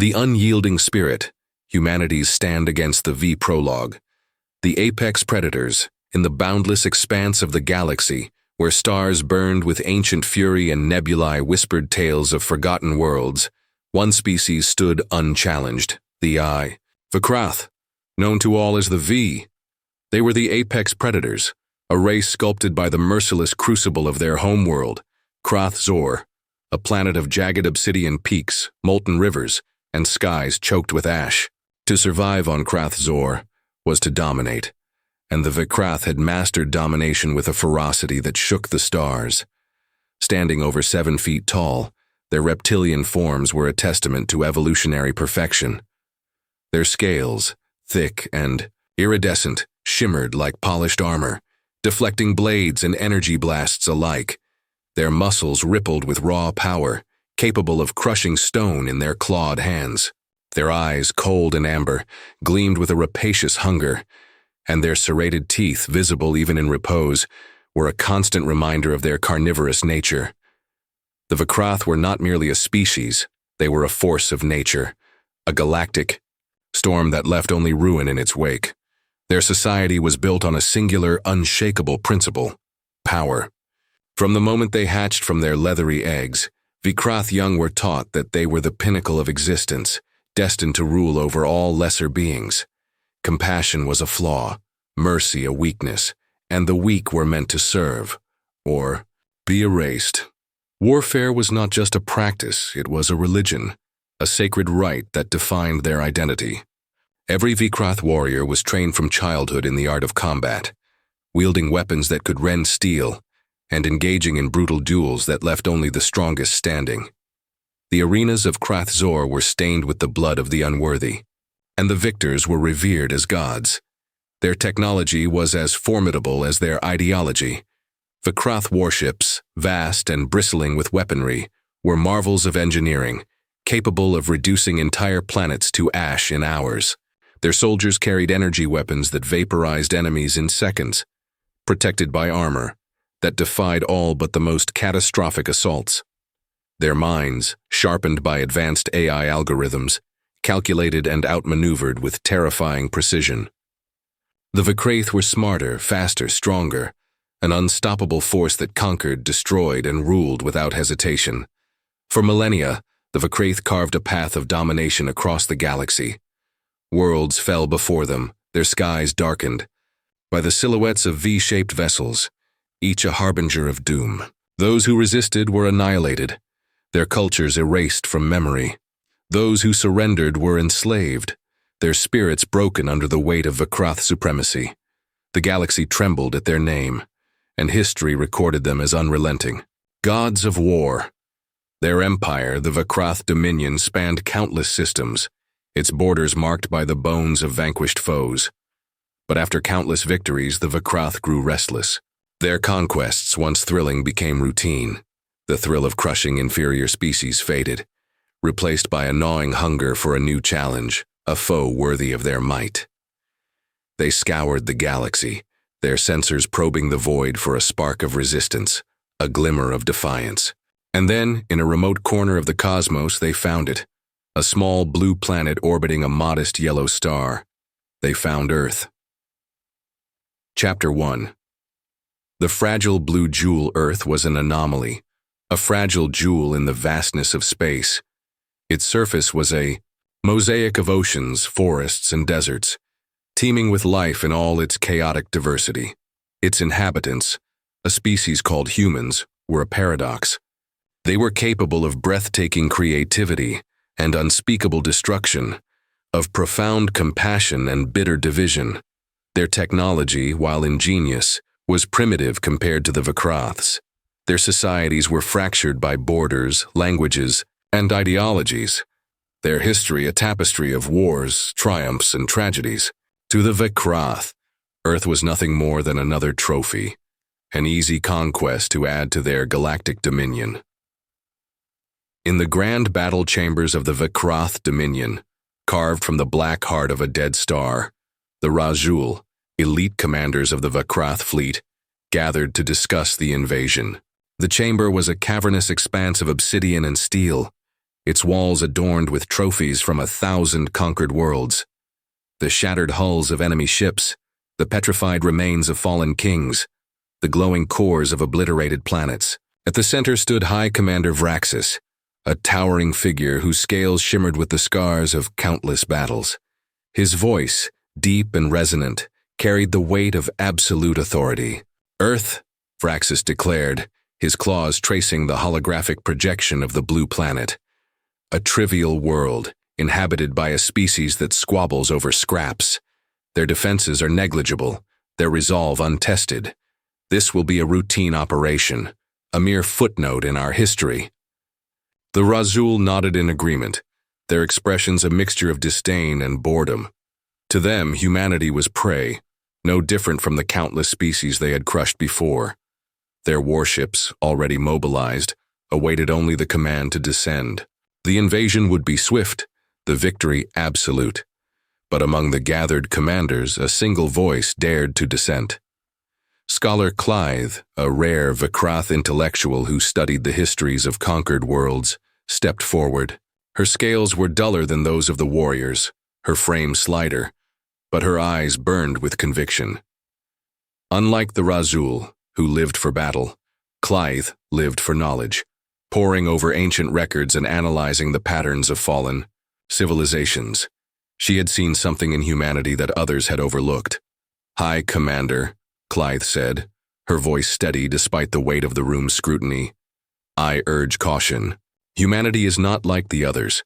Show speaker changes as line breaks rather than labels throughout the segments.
The unyielding spirit, humanity's stand against the V prologue. The apex predators, in the boundless expanse of the galaxy, where stars burned with ancient fury and nebulae whispered tales of forgotten worlds, one species stood unchallenged, the Eye. Vikrath, known to all as the V. They were the apex predators, a race sculpted by the merciless crucible of their homeworld, Krath-Zor, a planet of jagged obsidian peaks, molten rivers, and skies choked with ash. To survive on Krath-Zor was to dominate, and the Vikrath had mastered domination with a ferocity that shook the stars. Standing over 7 feet tall, their reptilian forms were a testament to evolutionary perfection. Their scales, thick and iridescent, shimmered like polished armor, deflecting blades and energy blasts alike. Their muscles rippled with raw power, capable of crushing stone in their clawed hands. Their eyes, cold and amber, gleamed with a rapacious hunger, and their serrated teeth, visible even in repose, were a constant reminder of their carnivorous nature. The Vikrath were not merely a species, they were a force of nature, a galactic storm that left only ruin in its wake. Their society was built on a singular, unshakable principle: power. From the moment they hatched from their leathery eggs, Vikrath young were taught that they were the pinnacle of existence, destined to rule over all lesser beings. Compassion was a flaw, mercy a weakness, and the weak were meant to serve, or be erased. Warfare was not just a practice, it was a religion, a sacred rite that defined their identity. Every Vikrath warrior was trained from childhood in the art of combat, wielding weapons that could rend steel, and engaging in brutal duels that left only the strongest standing. The arenas of Krath-Zor were stained with the blood of the unworthy, and the victors were revered as gods. Their technology was as formidable as their ideology. Vikrath warships, vast and bristling with weaponry, were marvels of engineering, capable of reducing entire planets to ash in hours. Their soldiers carried energy weapons that vaporized enemies in seconds, protected by armor that defied all but the most catastrophic assaults. Their minds, sharpened by advanced AI algorithms, calculated and outmaneuvered with terrifying precision. The Vikrath were smarter, faster, stronger, an unstoppable force that conquered, destroyed, and ruled without hesitation. For millennia, the Vikrath carved a path of domination across the galaxy. Worlds fell before them, their skies darkened by the silhouettes of V-shaped vessels, each a harbinger of doom. Those who resisted were annihilated, their cultures erased from memory. Those who surrendered were enslaved, their spirits broken under the weight of Vikrath supremacy. The galaxy trembled at their name, and history recorded them as unrelenting. Gods of war. Their empire, the Vikrath dominion, spanned countless systems, its borders marked by the bones of vanquished foes. But after countless victories, the Vikrath grew restless. Their conquests, once thrilling, became routine. The thrill of crushing inferior species faded, replaced by a gnawing hunger for a new challenge, a foe worthy of their might. They scoured the galaxy, their sensors probing the void for a spark of resistance, a glimmer of defiance. And then, in a remote corner of the cosmos, they found it, a small blue planet orbiting a modest yellow star. They found Earth. Chapter 1. The fragile blue jewel Earth was an anomaly, a fragile jewel in the vastness of space. Its surface was a mosaic of oceans, forests, and deserts, teeming with life in all its chaotic diversity. Its inhabitants, a species called humans, were a paradox. They were capable of breathtaking creativity and unspeakable destruction, of profound compassion and bitter division. Their technology, while ingenious, was primitive compared to the Vikrath's. Their societies were fractured by borders, languages, and ideologies. Their history a tapestry of wars, triumphs, and tragedies. To the Vikrath, Earth was nothing more than another trophy, an easy conquest to add to their galactic dominion. In the grand battle chambers of the Vikrath dominion, carved from the black heart of a dead star, the Rajul, elite commanders of the Vikrath fleet, gathered to discuss the invasion. The chamber was a cavernous expanse of obsidian and steel, its walls adorned with trophies from 1,000 conquered worlds. The shattered hulls of enemy ships, the petrified remains of fallen kings, the glowing cores of obliterated planets. At the center stood High Commander Vraxis, a towering figure whose scales shimmered with the scars of countless battles. His voice, deep and resonant, carried the weight of absolute authority. "Earth," Vraxis declared, his claws tracing the holographic projection of the blue planet. "A trivial world, inhabited by a species that squabbles over scraps. Their defenses are negligible, their resolve untested. This will be a routine operation, a mere footnote in our history." The Razul nodded in agreement, their expressions a mixture of disdain and boredom. To them, humanity was prey, no different from the countless species they had crushed before. Their warships, already mobilized, awaited only the command to descend. The invasion would be swift, the victory absolute. But among the gathered commanders, a single voice dared to dissent. Scholar Clythe, a rare Vikrath intellectual who studied the histories of conquered worlds, stepped forward. Her scales were duller than those of the warriors, her frame slighter, but her eyes burned with conviction. Unlike the Razul, who lived for battle, Clythe lived for knowledge, poring over ancient records and analyzing the patterns of fallen civilizations. She had seen something in humanity that others had overlooked. "High Commander," Clythe said, her voice steady despite the weight of the room's scrutiny, "I urge caution. Humanity is not like the others.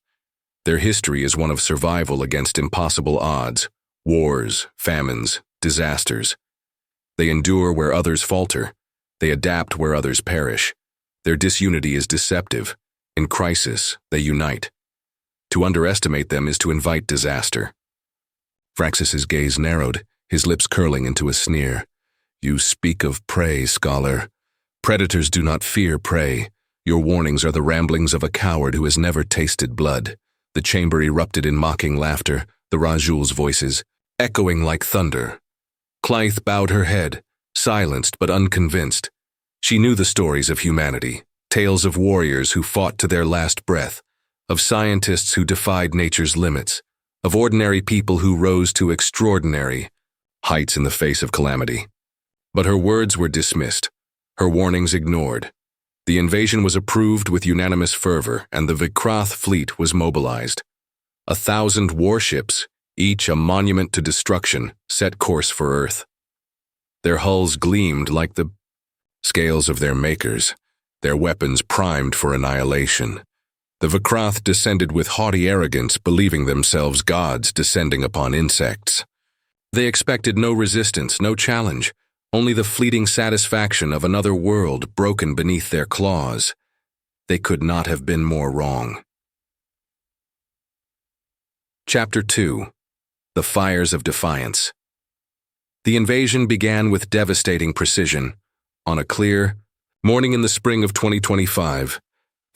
Their history is one of survival against impossible odds, wars, famines, disasters. They endure where others falter. They adapt where others perish. Their disunity is deceptive. In crisis, they unite. To underestimate them is to invite disaster." Vraxis's gaze narrowed, his lips curling into a sneer. "You speak of prey, scholar. Predators do not fear prey. Your warnings are the ramblings of a coward who has never tasted blood." The chamber erupted in mocking laughter, the Rajul's voices echoing like thunder. Clythe bowed her head, silenced but unconvinced. She knew the stories of humanity, tales of warriors who fought to their last breath, of scientists who defied nature's limits, of ordinary people who rose to extraordinary heights in the face of calamity. But her words were dismissed, her warnings ignored. The invasion was approved with unanimous fervor, and the Vikrath fleet was mobilized. 1,000 warships, each a monument to destruction, set course for Earth. Their hulls gleamed like the scales of their makers, their weapons primed for annihilation. The Vikrath descended with haughty arrogance, believing themselves gods descending upon insects. They expected no resistance, no challenge, only the fleeting satisfaction of another world broken beneath their claws. They could not have been more wrong. Chapter 2. The Fires of Defiance. The invasion began with devastating precision. On a clear morning in the spring of 2025,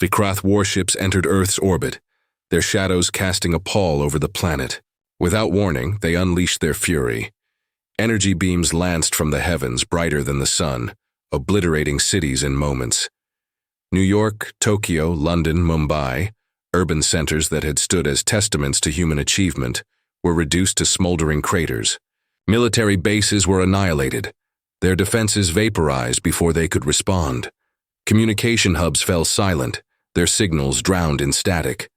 Vikrath warships entered Earth's orbit, their shadows casting a pall over the planet. Without warning, they unleashed their fury. Energy beams lanced from the heavens brighter than the sun, obliterating cities in moments. New York, Tokyo, London, Mumbai, urban centers that had stood as testaments to human achievement, were reduced to smoldering craters. Military bases were annihilated, their defenses vaporized before they could respond. Communication hubs fell silent, their signals drowned in static.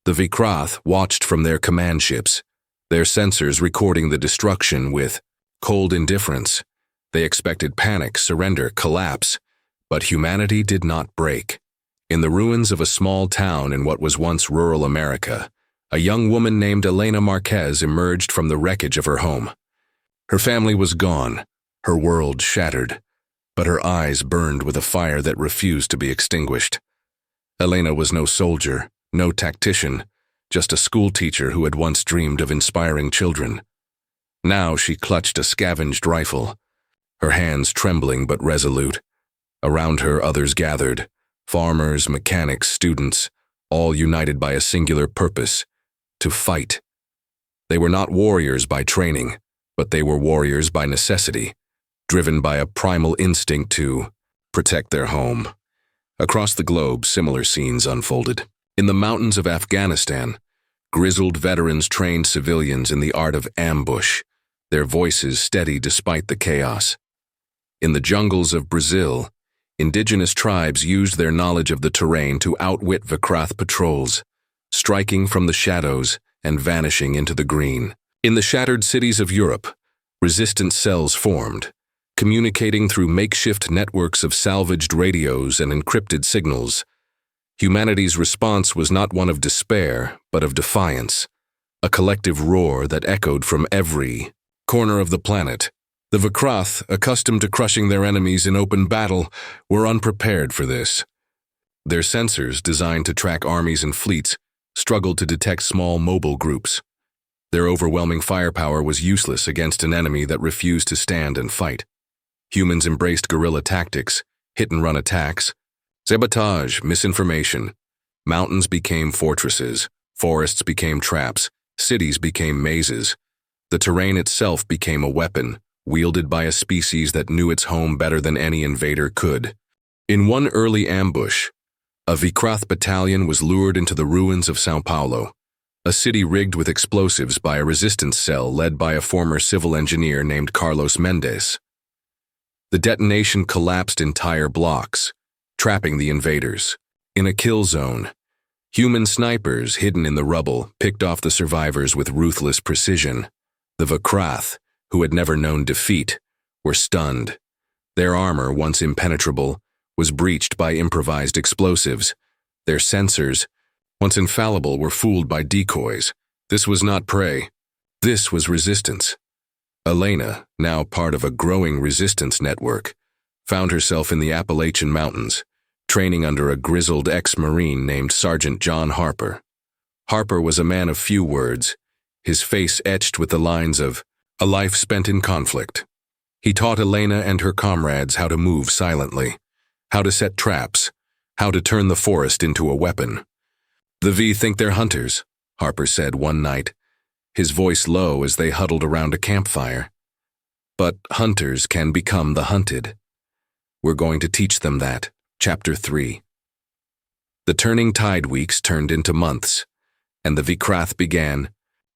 The Vikrath watched from their command ships, their sensors recording the destruction with cold indifference. They expected panic, surrender, collapse, but humanity did not break. In the ruins of a small town in what was once rural America, a young woman named Elena Marquez emerged from the wreckage of her home. Her family was gone, her world shattered, but her eyes burned with a fire that refused to be extinguished. Elena was no soldier, no tactician, just a schoolteacher who had once dreamed of inspiring children. Now she clutched a scavenged rifle, her hands trembling but resolute. Around her others gathered, farmers, mechanics, students, all united by a singular purpose: to fight. They were not warriors by training, but they were warriors by necessity, driven by a primal instinct to protect their home. Across the globe, similar scenes unfolded. In the mountains of Afghanistan, grizzled veterans trained civilians in the art of ambush, their voices steady despite the chaos. In the jungles of Brazil, indigenous tribes used their knowledge of the terrain to outwit Vikrath patrols, striking from the shadows and vanishing into the green. In the shattered cities of Europe, resistance cells formed, communicating through makeshift networks of salvaged radios and encrypted signals. Humanity's response was not one of despair, but of defiance, a collective roar that echoed from every corner of the planet. The Vikrath, accustomed to crushing their enemies in open battle, were unprepared for this. Their sensors, designed to track armies and fleets, struggled to detect small mobile groups. Their overwhelming firepower was useless against an enemy that refused to stand and fight. Humans embraced guerrilla tactics, hit-and-run attacks, sabotage, misinformation. Mountains became fortresses, forests became traps, cities became mazes. The terrain itself became a weapon, wielded by a species that knew its home better than any invader could. In one early ambush, a Vikrath battalion was lured into the ruins of São Paulo, a city rigged with explosives by a resistance cell led by a former civil engineer named Carlos Mendes. The detonation collapsed entire blocks, trapping the invaders. In a kill zone, human snipers hidden in the rubble picked off the survivors with ruthless precision. The Vikrath, who had never known defeat, were stunned. Their armor, once impenetrable, was breached by improvised explosives. Their sensors, once infallible, were fooled by decoys. This was not prey. This was resistance. Elena, now part of a growing resistance network, found herself in the Appalachian Mountains, training under a grizzled ex-Marine named Sergeant John Harper. Harper was a man of few words, his face etched with the lines of a life spent in conflict. He taught Elena and her comrades how to move silently, how to set traps, how to turn the forest into a weapon. "The V think they're hunters," Harper said one night, his voice low as they huddled around a campfire. "But hunters can become the hunted. We're going to teach them that." Chapter 3. The turning tide weeks turned into months, and the Vikrath began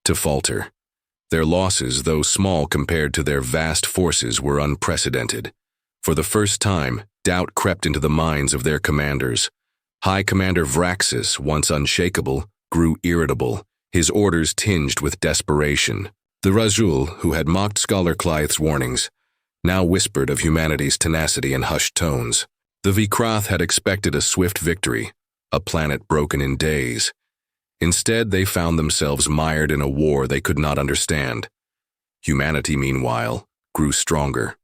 to falter. Their losses, though small compared to their vast forces, were unprecedented. For the first time, doubt crept into the minds of their commanders. High Commander Vraxis, once unshakable, grew irritable, his orders tinged with desperation. The Rajul, who had mocked Scholar Clythe's warnings, now whispered of humanity's tenacity in hushed tones. The Vikrath had expected a swift victory, a planet broken in days. Instead, they found themselves mired in a war they could not understand. Humanity, meanwhile, grew stronger.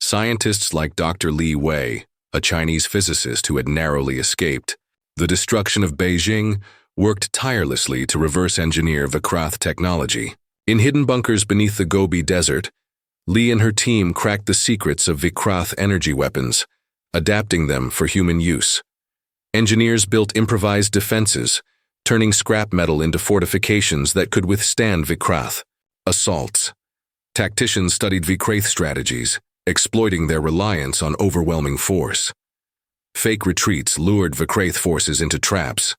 Scientists like Dr. Li Wei, a Chinese physicist who had narrowly escaped the destruction of Beijing, worked tirelessly to reverse engineer Vikrath technology. In hidden bunkers beneath the Gobi Desert, Li and her team cracked the secrets of Vikrath energy weapons, adapting them for human use. Engineers built improvised defenses, turning scrap metal into fortifications that could withstand Vikrath assaults. Tacticians studied Vikrath strategies, exploiting their reliance on overwhelming force. Fake retreats lured Vikrath forces into traps.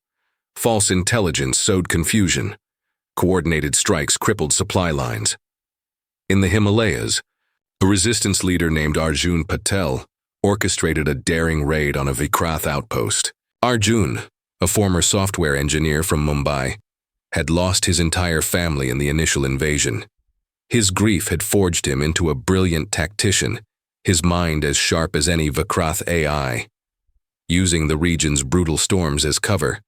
False intelligence sowed confusion. Coordinated strikes crippled supply lines. In the Himalayas, a resistance leader named Arjun Patel orchestrated a daring raid on a Vikrath outpost. Arjun, a former software engineer from Mumbai, had lost his entire family in the initial invasion. His grief had forged him into a brilliant tactician, his mind as sharp as any Vikrath AI. Using the region's brutal storms as cover,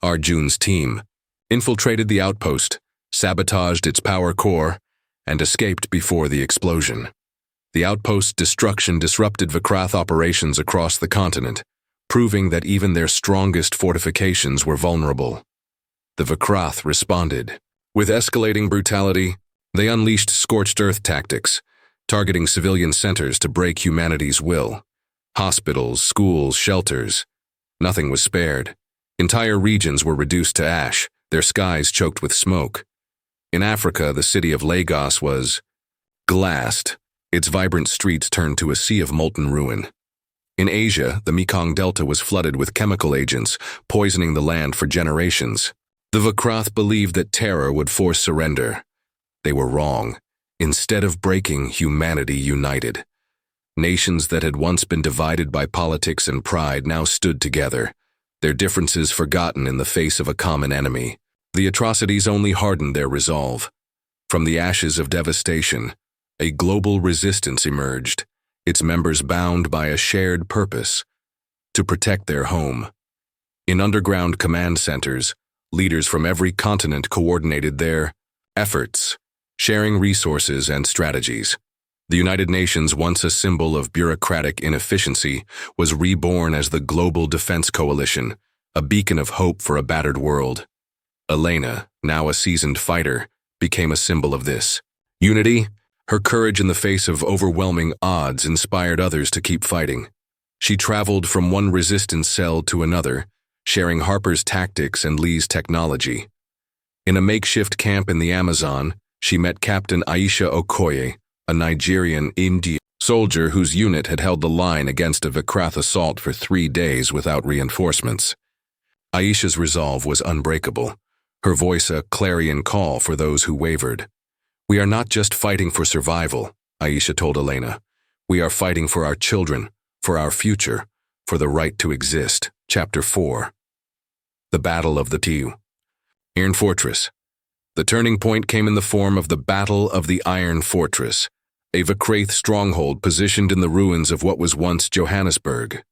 Arjun's team infiltrated the outpost, sabotaged its power core, and escaped before the explosion. The outpost's destruction disrupted Vikrath operations across the continent, proving that even their strongest fortifications were vulnerable. The Vikrath responded. With escalating brutality, they unleashed scorched earth tactics, targeting civilian centers to break humanity's will. Hospitals, schools, shelters. Nothing was spared. Entire regions were reduced to ash, their skies choked with smoke. In Africa, the city of Lagos was glassed, its vibrant streets turned to a sea of molten ruin. In Asia, the Mekong Delta was flooded with chemical agents, poisoning the land for generations. The Vikrath believed that terror would force surrender. They were wrong. Instead of breaking, humanity united. Nations that had once been divided by politics and pride now stood together, their differences forgotten in the face of a common enemy. The atrocities only hardened their resolve. From the ashes of devastation, a global resistance emerged, its members bound by a shared purpose: to protect their home. In underground command centers, leaders from every continent coordinated their efforts, sharing resources and strategies. The United Nations, once a symbol of bureaucratic inefficiency, was reborn as the Global Defense Coalition, a beacon of hope for a battered world. Elena, now a seasoned fighter, became a symbol of this. Unity, her courage in the face of overwhelming odds inspired others to keep fighting. She traveled from one resistance cell to another, sharing Harper's tactics and Lee's technology. In a makeshift camp in the Amazon, she met Captain Aisha Okoye, a Nigerian Indian soldier whose unit had held the line against a Vikrath assault for 3 days without reinforcements. Aisha's resolve was unbreakable, her voice a clarion call for those who wavered. "We are not just fighting for survival," Aisha told Elena. "We are fighting for our children, for our future, for the right to exist." Chapter 4. The Battle of the Iron Fortress. The turning point came in the form of the Battle of the Iron Fortress, a Vikrath stronghold positioned in the ruins of what was once Johannesburg.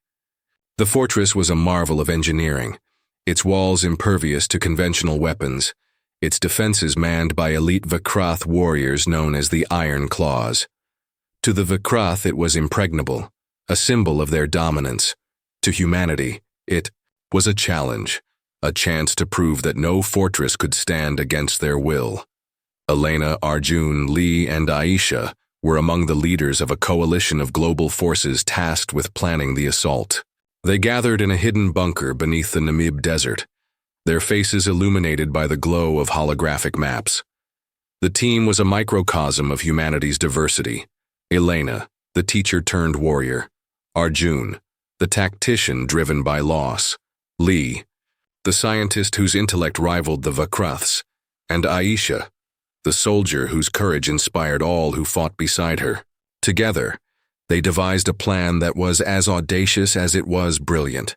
The fortress was a marvel of engineering, its walls impervious to conventional weapons, its defenses manned by elite Vikrath warriors known as the Iron Claws. To the Vikrath it was impregnable, a symbol of their dominance. To humanity, it was a challenge, a chance to prove that no fortress could stand against their will. Elena, Arjun, Lee, and Aisha were among the leaders of a coalition of global forces tasked with planning the assault. They gathered in a hidden bunker beneath the Namib Desert, their faces illuminated by the glow of holographic maps. The team was a microcosm of humanity's diversity. Elena, the teacher-turned-warrior; Arjun, the tactician driven by loss; Lee, the scientist whose intellect rivaled the Vikraths; and Aisha, the soldier whose courage inspired all who fought beside her. Together, they devised a plan that was as audacious as it was brilliant.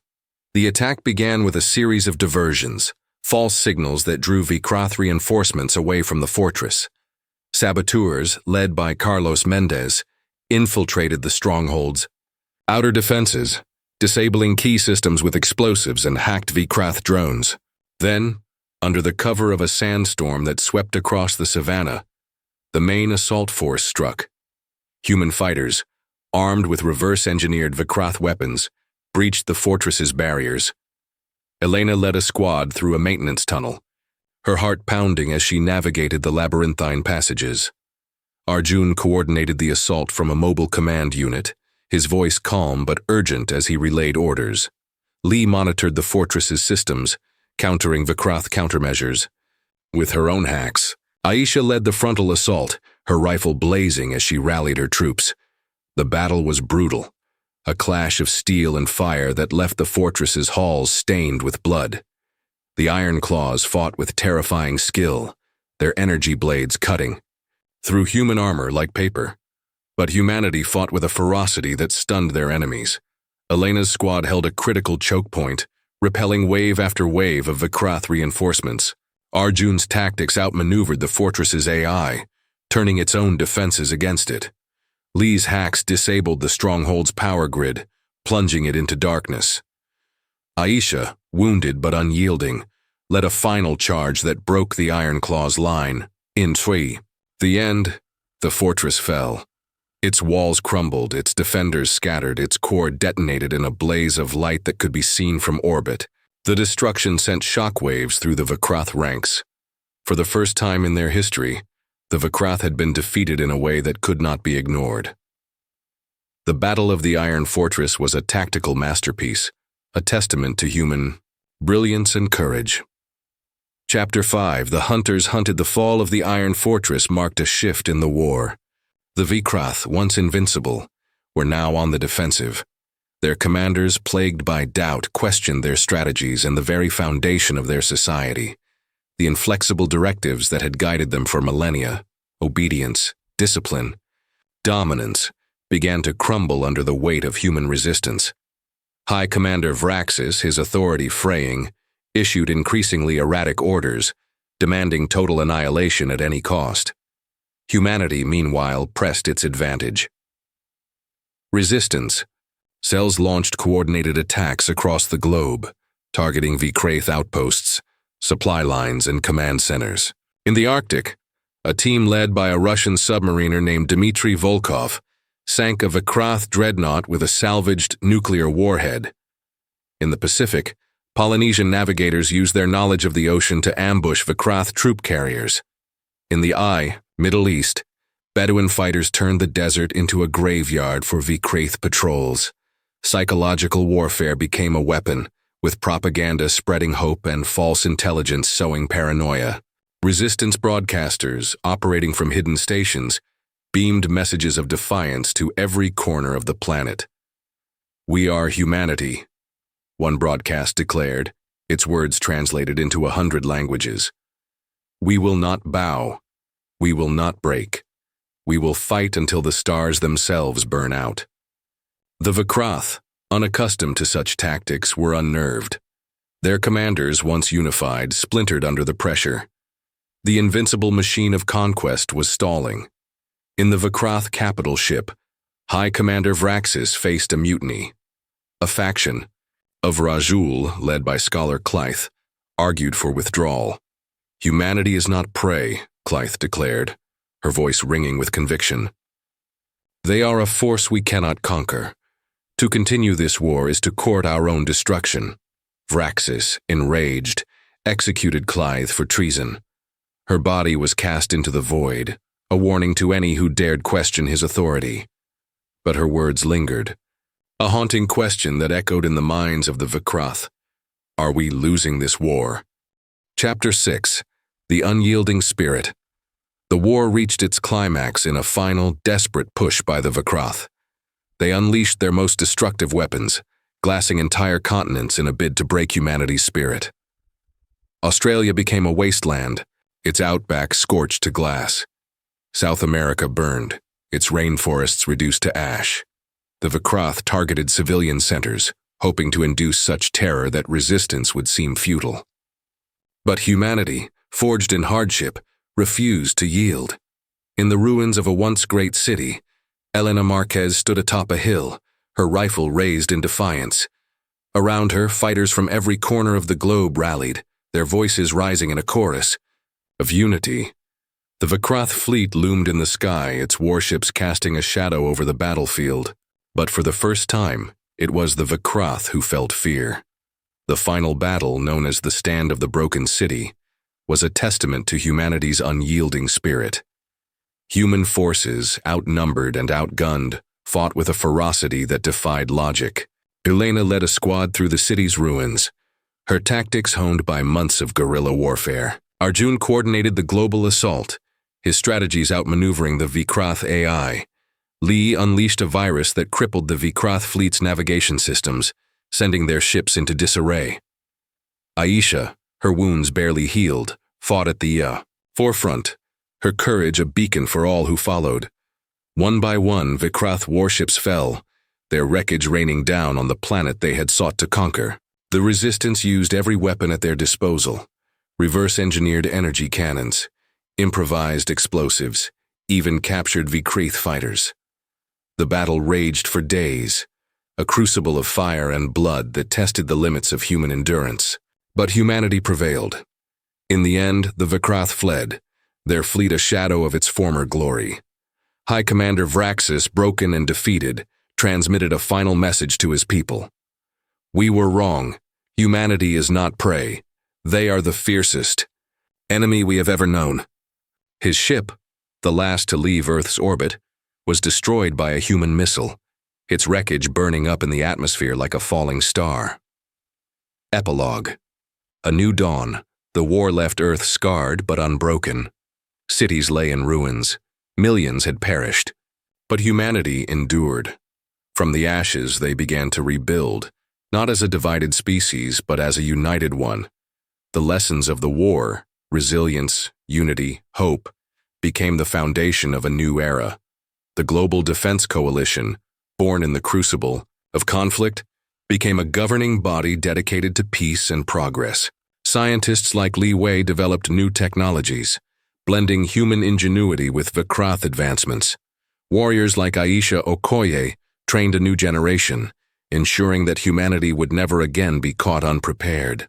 The attack began with a series of diversions, false signals that drew Vikrath reinforcements away from the fortress. Saboteurs, led by Carlos Mendez, infiltrated the stronghold's outer defenses, disabling key systems with explosives and hacked Vikrath drones. Then, under the cover of a sandstorm that swept across the savannah, the main assault force struck. Human fighters, armed with reverse-engineered Vikrath weapons, breached the fortress's barriers. Elena led a squad through a maintenance tunnel, her heart pounding as she navigated the labyrinthine passages. Arjun coordinated the assault from a mobile command unit, his voice calm but urgent as he relayed orders. Lee monitored the fortress's systems, countering Vikrath countermeasures. With her own hacks, Aisha led the frontal assault, her rifle blazing as she rallied her troops. The battle was brutal, a clash of steel and fire that left the fortress's halls stained with blood. The Iron Claws fought with terrifying skill, their energy blades cutting through human armor like paper. But humanity fought with a ferocity that stunned their enemies. Elena's squad held a critical choke point, repelling wave after wave of Vikrath reinforcements. Arjun's tactics outmaneuvered the fortress's AI, turning its own defenses against it. Lee's hacks disabled the stronghold's power grid, plunging it into darkness. Aisha, wounded but unyielding, led a final charge that broke the Iron Claw's line. In the end, the fortress fell. Its walls crumbled, its defenders scattered, its core detonated in a blaze of light that could be seen from orbit. The destruction sent shockwaves through the Vikrath ranks. For the first time in their history, the Vikrath had been defeated in a way that could not be ignored. The Battle of the Iron Fortress was a tactical masterpiece, a testament to human brilliance and courage. Chapter 5: The Hunters Hunted. The fall of the Iron Fortress marked a shift in the war. The Vikrath, once invincible, were now on the defensive. Their commanders, plagued by doubt, questioned their strategies and the very foundation of their society. The inflexible directives that had guided them for millennia, obedience, discipline, dominance, began to crumble under the weight of human resistance. High Commander Vraxis, his authority fraying, issued increasingly erratic orders, demanding total annihilation at any cost. Humanity, meanwhile, pressed its advantage. Resistance. Cells launched coordinated attacks across the globe, targeting Vkraith outposts, supply lines, and command centers. In the Arctic, a team led by a Russian submariner named Dmitry Volkov sank a Vkrath dreadnought with a salvaged nuclear warhead. In the Pacific, Polynesian navigators used their knowledge of the ocean to ambush Vkrath troop carriers. In the Middle East, Bedouin fighters turned the desert into a graveyard for Vkraith patrols. Psychological warfare became a weapon, with propaganda spreading hope and false intelligence sowing paranoia. Resistance broadcasters, operating from hidden stations, beamed messages of defiance to every corner of the planet. "We are humanity," one broadcast declared, its words translated into 100 languages. "We will not bow. We will not break. We will fight until the stars themselves burn out." The Vkrath, unaccustomed to such tactics, were unnerved. Their commanders, once unified, splintered under the pressure. The invincible machine of conquest was stalling. In the Vkrath capital ship, High Commander Vraxis faced a mutiny. A faction of Rajul, led by scholar Clythe, argued for withdrawal. "Humanity is not prey," Clythe declared, her voice ringing with conviction. "They are a force we cannot conquer. To continue this war is to court our own destruction." Vraxis, enraged, executed Clythe for treason. Her body was cast into the void, a warning to any who dared question his authority. But her words lingered, a haunting question that echoed in the minds of the Vkrath. Are we losing this war? Chapter 6. The Unyielding Spirit. The war reached its climax in a final, desperate push by the Vkrath. They unleashed their most destructive weapons, glassing entire continents in a bid to break humanity's spirit. Australia became a wasteland, its outback scorched to glass. South America burned, its rainforests reduced to ash. The Vkrath targeted civilian centers, hoping to induce such terror that resistance would seem futile. But humanity, forged in hardship, refused to yield. In the ruins of a once great city, Elena Marquez stood atop a hill, her rifle raised in defiance. Around her, fighters from every corner of the globe rallied, their voices rising in a chorus of unity. The Vkrath fleet loomed in the sky, its warships casting a shadow over the battlefield. But for the first time, it was the Vkrath who felt fear. The final battle, known as the Stand of the Broken City, was a testament to humanity's unyielding spirit. Human forces, outnumbered and outgunned, fought with a ferocity that defied logic. Elena led a squad through the city's ruins, her tactics honed by months of guerrilla warfare. Arjun coordinated the global assault, his strategies outmaneuvering the Vkrath AI. Lee unleashed a virus that crippled the Vkrath fleet's navigation systems, sending their ships into disarray. Aisha, her wounds barely healed, fought at the forefront, her courage a beacon for all who followed. One by one, Vkrath warships fell, their wreckage raining down on the planet they had sought to conquer. The resistance used every weapon at their disposal: reverse-engineered energy cannons, improvised explosives, even captured Vkraith fighters. The battle raged for days, a crucible of fire and blood that tested the limits of human endurance. But humanity prevailed. In the end, the Vkrath fled, their fleet a shadow of its former glory. High Commander Vraxis, broken and defeated, transmitted a final message to his people. "We were wrong. Humanity is not prey. They are the fiercest enemy we have ever known." His ship, the last to leave Earth's orbit, was destroyed by a human missile, its wreckage burning up in the atmosphere like a falling star. Epilogue. A new dawn. The war left Earth scarred but unbroken. Cities lay in ruins. Millions had perished. But humanity endured. From the ashes, they began to rebuild, not as a divided species, but as a united one. The lessons of the war, resilience, unity, hope, became the foundation of a new era. The Global Defense Coalition, born in the crucible of conflict, became a governing body dedicated to peace and progress. Scientists like Li Wei developed new technologies, blending human ingenuity with Vikrath advancements. Warriors like Aisha Okoye trained a new generation, ensuring that humanity would never again be caught unprepared.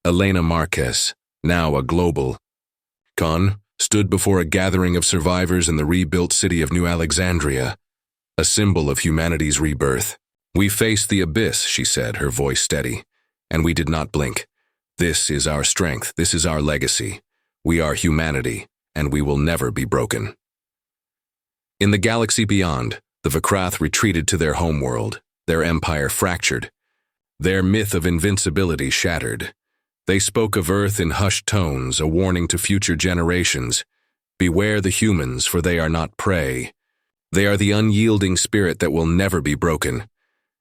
Elena Marquez, now a global icon, stood before a gathering of survivors in the rebuilt city of New Alexandria, a symbol of humanity's rebirth. "We faced the abyss," she said, her voice steady, "and we did not blink. This is our strength, this is our legacy. We are humanity, and we will never be broken." In the galaxy beyond, the Vikrath retreated to their homeworld, their empire fractured, their myth of invincibility shattered. They spoke of Earth in hushed tones, a warning to future generations. Beware the humans, for they are not prey. They are the unyielding spirit that will never be broken.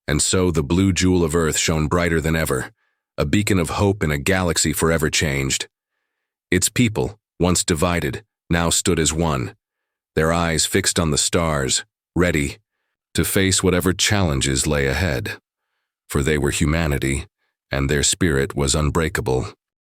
And so the blue jewel of Earth shone brighter than ever, a beacon of hope in a galaxy forever changed. Its people, once divided, now stood as one, their eyes fixed on the stars, ready to face whatever challenges lay ahead. For they were humanity, and their spirit was unbreakable.